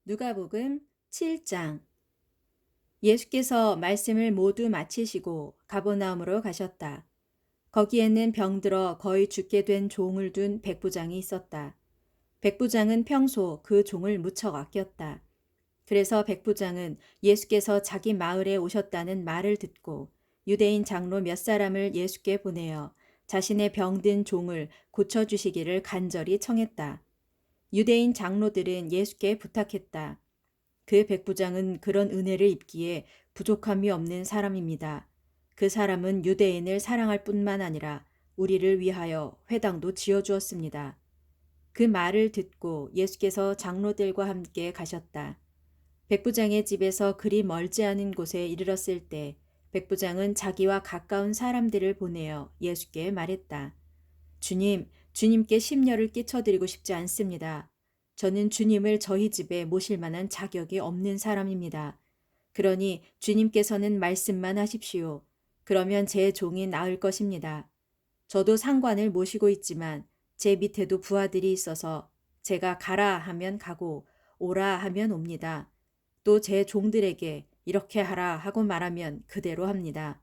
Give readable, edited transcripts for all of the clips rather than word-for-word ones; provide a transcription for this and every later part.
누가복음 7장. 예수께서 말씀을 모두 마치시고 가버나움으로 가셨다. 거기에는 병들어 거의 죽게 된 종을 둔 백부장이 있었다. 백부장은 평소 그 종을 무척 아꼈다. 그래서 백부장은 예수께서 자기 마을에 오셨다는 말을 듣고 유대인 장로 몇 사람을 예수께 보내어 자신의 병든 종을 고쳐주시기를 간절히 청했다. 유대인 장로들은 예수께 부탁했다. 그 백부장은 그런 은혜를 입기에 부족함이 없는 사람입니다. 그 사람은 유대인을 사랑할 뿐만 아니라 우리를 위하여 회당도 지어주었습니다. 그 말을 듣고 예수께서 장로들과 함께 가셨다. 백부장의 집에서 그리 멀지 않은 곳에 이르렀을 때 백부장은 자기와 가까운 사람들을 보내어 예수께 말했다. 주님, 주님께 심려를 끼쳐드리고 싶지 않습니다. 저는 주님을 저희 집에 모실 만한 자격이 없는 사람입니다. 그러니 주님께서는 말씀만 하십시오. 그러면 제 종이 나을 것입니다. 저도 상관을 모시고 있지만 제 밑에도 부하들이 있어서 제가 가라 하면 가고 오라 하면 옵니다. 또 제 종들에게 이렇게 하라 하고 말하면 그대로 합니다.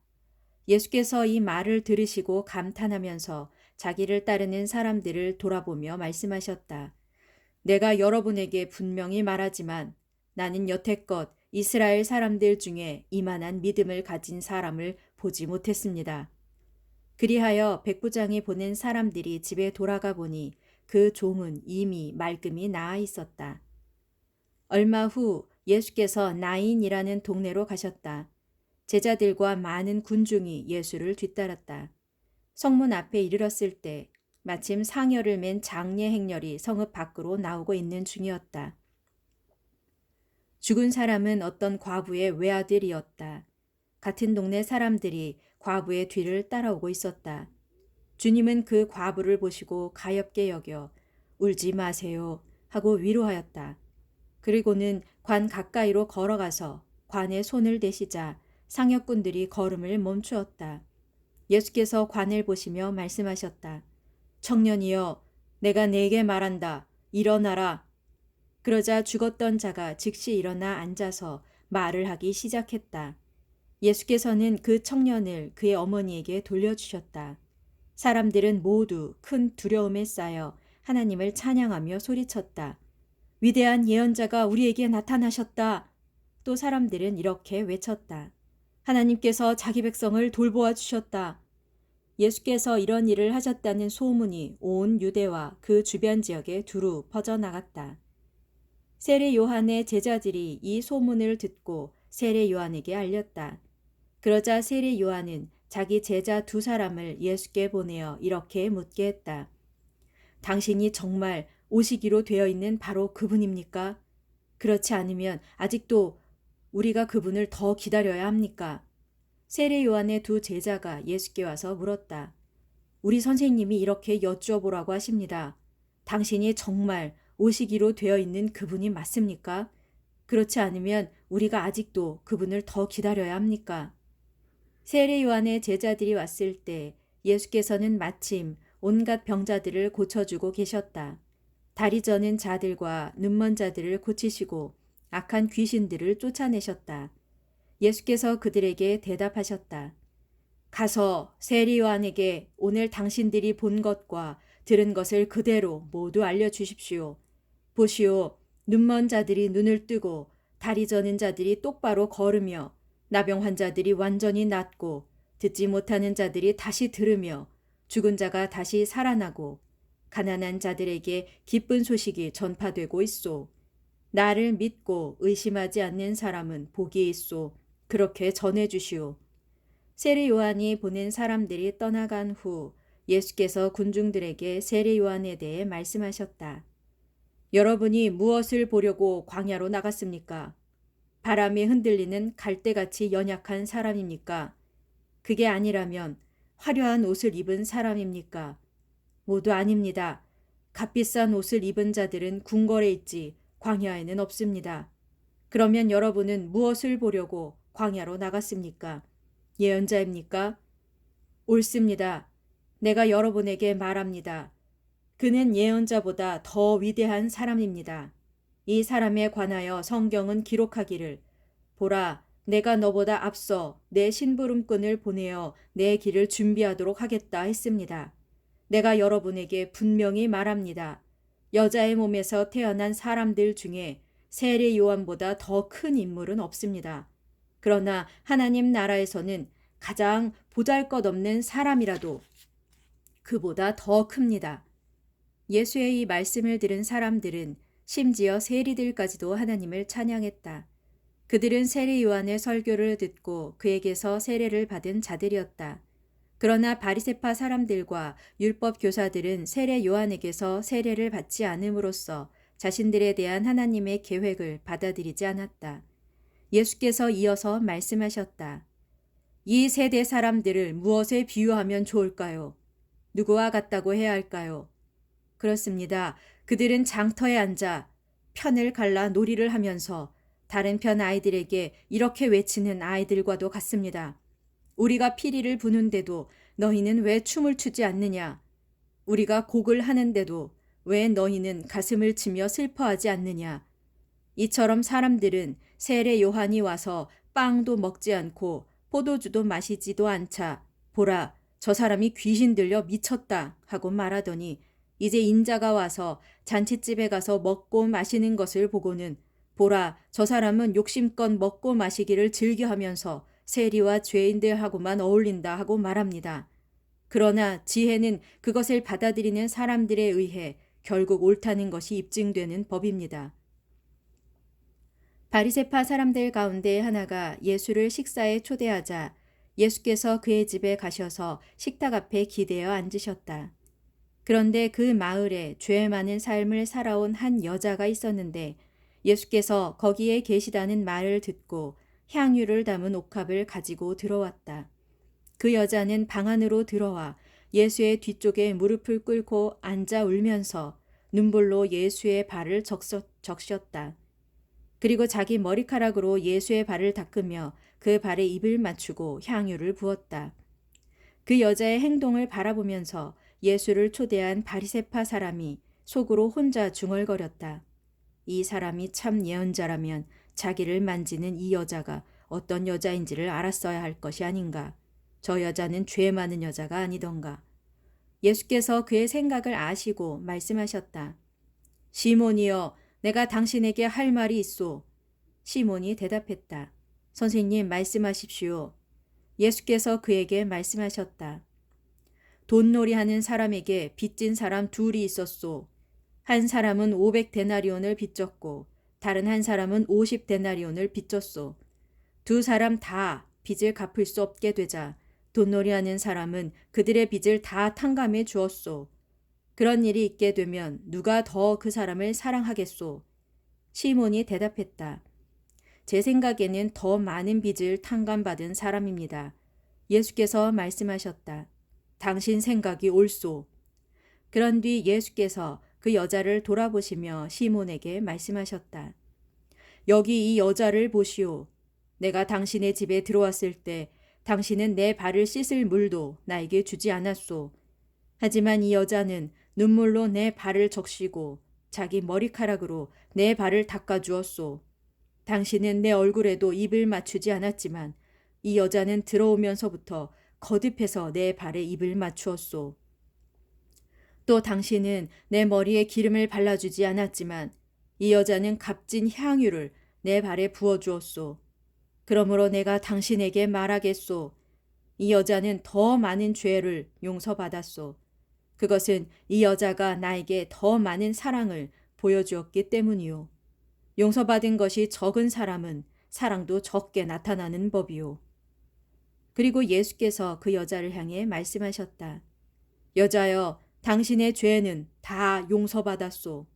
예수께서 이 말을 들으시고 감탄하면서 자기를 따르는 사람들을 돌아보며 말씀하셨다. 내가 여러분에게 분명히 말하지만 나는 여태껏 이스라엘 사람들 중에 이만한 믿음을 가진 사람을 보지 못했습니다. 그리하여 백부장이 보낸 사람들이 집에 돌아가 보니 그 종은 이미 말끔히 나아 있었다. 얼마 후 예수께서 나인이라는 동네로 가셨다. 제자들과 많은 군중이 예수를 뒤따랐다. 성문 앞에 이르렀을 때 마침 상여를 맨 장례 행렬이 성읍 밖으로 나오고 있는 중이었다. 죽은 사람은 어떤 과부의 외아들이었다. 같은 동네 사람들이 과부의 뒤를 따라오고 있었다. 주님은 그 과부를 보시고 가엾게 여겨 울지 마세요 하고 위로하였다. 그리고는 관 가까이로 걸어가서 관에 손을 대시자 상역군들이 걸음을 멈추었다. 예수께서 관을 보시며 말씀하셨다. 청년이여, 내가 네게 말한다. 일어나라. 그러자 죽었던 자가 즉시 일어나 앉아서 말을 하기 시작했다. 예수께서는 그 청년을 그의 어머니에게 돌려주셨다. 사람들은 모두 큰 두려움에 쌓여 하나님을 찬양하며 소리쳤다. 위대한 예언자가 우리에게 나타나셨다. 또 사람들은 이렇게 외쳤다. 하나님께서 자기 백성을 돌보아 주셨다. 예수께서 이런 일을 하셨다는 소문이 온 유대와 그 주변 지역에 두루 퍼져나갔다. 세례 요한의 제자들이 이 소문을 듣고 세례 요한에게 알렸다. 그러자 세례 요한은 자기 제자 두 사람을 예수께 보내어 이렇게 묻게 했다. 당신이 정말 오시기로 되어 있는 바로 그분입니까? 그렇지 않으면 아직도 우리가 그분을 더 기다려야 합니까? 세례 요한의 두 제자가 예수께 와서 물었다. 우리 선생님이 이렇게 여쭈어보라고 하십니다. 당신이 정말 오시기로 되어 있는 그분이 맞습니까? 그렇지 않으면 우리가 아직도 그분을 더 기다려야 합니까? 세례 요한의 제자들이 왔을 때 예수께서는 마침 온갖 병자들을 고쳐주고 계셨다. 다리 저는 자들과 눈먼 자들을 고치시고 악한 귀신들을 쫓아내셨다. 예수께서 그들에게 대답하셨다. 가서 세례 요한에게 오늘 당신들이 본 것과 들은 것을 그대로 모두 알려주십시오. 보시오, 눈먼 자들이 눈을 뜨고 다리 저는 자들이 똑바로 걸으며 나병 환자들이 완전히 낫고 듣지 못하는 자들이 다시 들으며 죽은 자가 다시 살아나고 가난한 자들에게 기쁜 소식이 전파되고 있소. 나를 믿고 의심하지 않는 사람은 복이 있소. 그렇게 전해주시오. 세례 요한이 보낸 사람들이 떠나간 후 예수께서 군중들에게 세례 요한에 대해 말씀하셨다. 여러분이 무엇을 보려고 광야로 나갔습니까? 바람에 흔들리는 갈대같이 연약한 사람입니까? 그게 아니라면 화려한 옷을 입은 사람입니까? 모두 아닙니다. 값비싼 옷을 입은 자들은 궁궐에 있지 광야에는 없습니다. 그러면 여러분은 무엇을 보려고 광야로 나갔습니까? 예언자입니까? 옳습니다. 내가 여러분에게 말합니다. 그는 예언자보다 더 위대한 사람입니다. 이 사람에 관하여 성경은 기록하기를 보라 내가 너보다 앞서 내 심부름꾼을 보내어 내 길을 준비하도록 하겠다 했습니다. 내가 여러분에게 분명히 말합니다. 여자의 몸에서 태어난 사람들 중에 세례 요한보다 더 큰 인물은 없습니다. 그러나 하나님 나라에서는 가장 보잘것없는 사람이라도 그보다 더 큽니다. 예수의 이 말씀을 들은 사람들은 심지어 세리들까지도 하나님을 찬양했다. 그들은 세례 요한의 설교를 듣고 그에게서 세례를 받은 자들이었다. 그러나 바리새파 사람들과 율법 교사들은 세례 요한에게서 세례를 받지 않음으로써 자신들에 대한 하나님의 계획을 받아들이지 않았다. 예수께서 이어서 말씀하셨다. 이 세대 사람들을 무엇에 비유하면 좋을까요? 누구와 같다고 해야 할까요? 그렇습니다. 그들은 장터에 앉아 편을 갈라 놀이를 하면서 다른 편 아이들에게 이렇게 외치는 아이들과도 같습니다. 우리가 피리를 부는데도 너희는 왜 춤을 추지 않느냐? 우리가 곡을 하는데도 왜 너희는 가슴을 치며 슬퍼하지 않느냐? 이처럼 사람들은 세례 요한이 와서 빵도 먹지 않고 포도주도 마시지도 않자 보라 저 사람이 귀신 들려 미쳤다 하고 말하더니 이제 인자가 와서 잔칫집에 가서 먹고 마시는 것을 보고는 보라 저 사람은 욕심껏 먹고 마시기를 즐겨하면서 세리와 죄인들하고만 어울린다 하고 말합니다. 그러나 지혜는 그것을 받아들이는 사람들에 의해 결국 옳다는 것이 입증되는 법입니다. 바리새파 사람들 가운데 하나가 예수를 식사에 초대하자 예수께서 그의 집에 가셔서 식탁 앞에 기대어 앉으셨다. 그런데 그 마을에 죄 많은 삶을 살아온 한 여자가 있었는데 예수께서 거기에 계시다는 말을 듣고 향유를 담은 옥합을 가지고 들어왔다. 그 여자는 방 안으로 들어와 예수의 뒤쪽에 무릎을 꿇고 앉아 울면서 눈물로 예수의 발을 적셨다. 그리고 자기 머리카락으로 예수의 발을 닦으며 그 발에 입을 맞추고 향유를 부었다. 그 여자의 행동을 바라보면서 예수를 초대한 바리새파 사람이 속으로 혼자 중얼거렸다. 이 사람이 참 예언자라면 자기를 만지는 이 여자가 어떤 여자인지를 알았어야 할 것이 아닌가. 저 여자는 죄 많은 여자가 아니던가. 예수께서 그의 생각을 아시고 말씀하셨다. 시몬이여, 내가 당신에게 할 말이 있소. 시몬이 대답했다. 선생님 말씀하십시오. 예수께서 그에게 말씀하셨다. 돈놀이하는 사람에게 빚진 사람 둘이 있었소. 한 사람은 500데나리온을 빚졌고 다른 한 사람은 50데나리온을 빚졌소. 두 사람 다 빚을 갚을 수 없게 되자 돈놀이하는 사람은 그들의 빚을 다 탕감해 주었소. 그런 일이 있게 되면 누가 더 그 사람을 사랑하겠소? 시몬이 대답했다. 제 생각에는 더 많은 빚을 탕감받은 사람입니다. 예수께서 말씀하셨다. 당신 생각이 옳소. 그런 뒤 예수께서 그 여자를 돌아보시며 시몬에게 말씀하셨다. 여기 이 여자를 보시오. 내가 당신의 집에 들어왔을 때 당신은 내 발을 씻을 물도 나에게 주지 않았소. 하지만 이 여자는 눈물로 내 발을 적시고 자기 머리카락으로 내 발을 닦아주었소. 당신은 내 얼굴에도 입을 맞추지 않았지만 이 여자는 들어오면서부터 거듭해서 내 발에 입을 맞추었소. 또 당신은 내 머리에 기름을 발라주지 않았지만 이 여자는 값진 향유를 내 발에 부어주었소. 그러므로 내가 당신에게 말하겠소. 이 여자는 더 많은 죄를 용서받았소. 그것은 이 여자가 나에게 더 많은 사랑을 보여주었기 때문이요. 용서받은 것이 적은 사람은 사랑도 적게 나타나는 법이요. 그리고 예수께서 그 여자를 향해 말씀하셨다. 여자여, 당신의 죄는 다 용서받았소.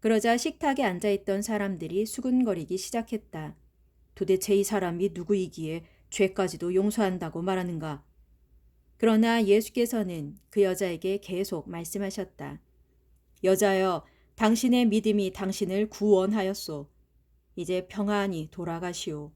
그러자 식탁에 앉아있던 사람들이 수군거리기 시작했다. 도대체 이 사람이 누구이기에 죄까지도 용서한다고 말하는가? 그러나 예수께서는 그 여자에게 계속 말씀하셨다. 여자여, 당신의 믿음이 당신을 구원하였소. 이제 평안히 돌아가시오.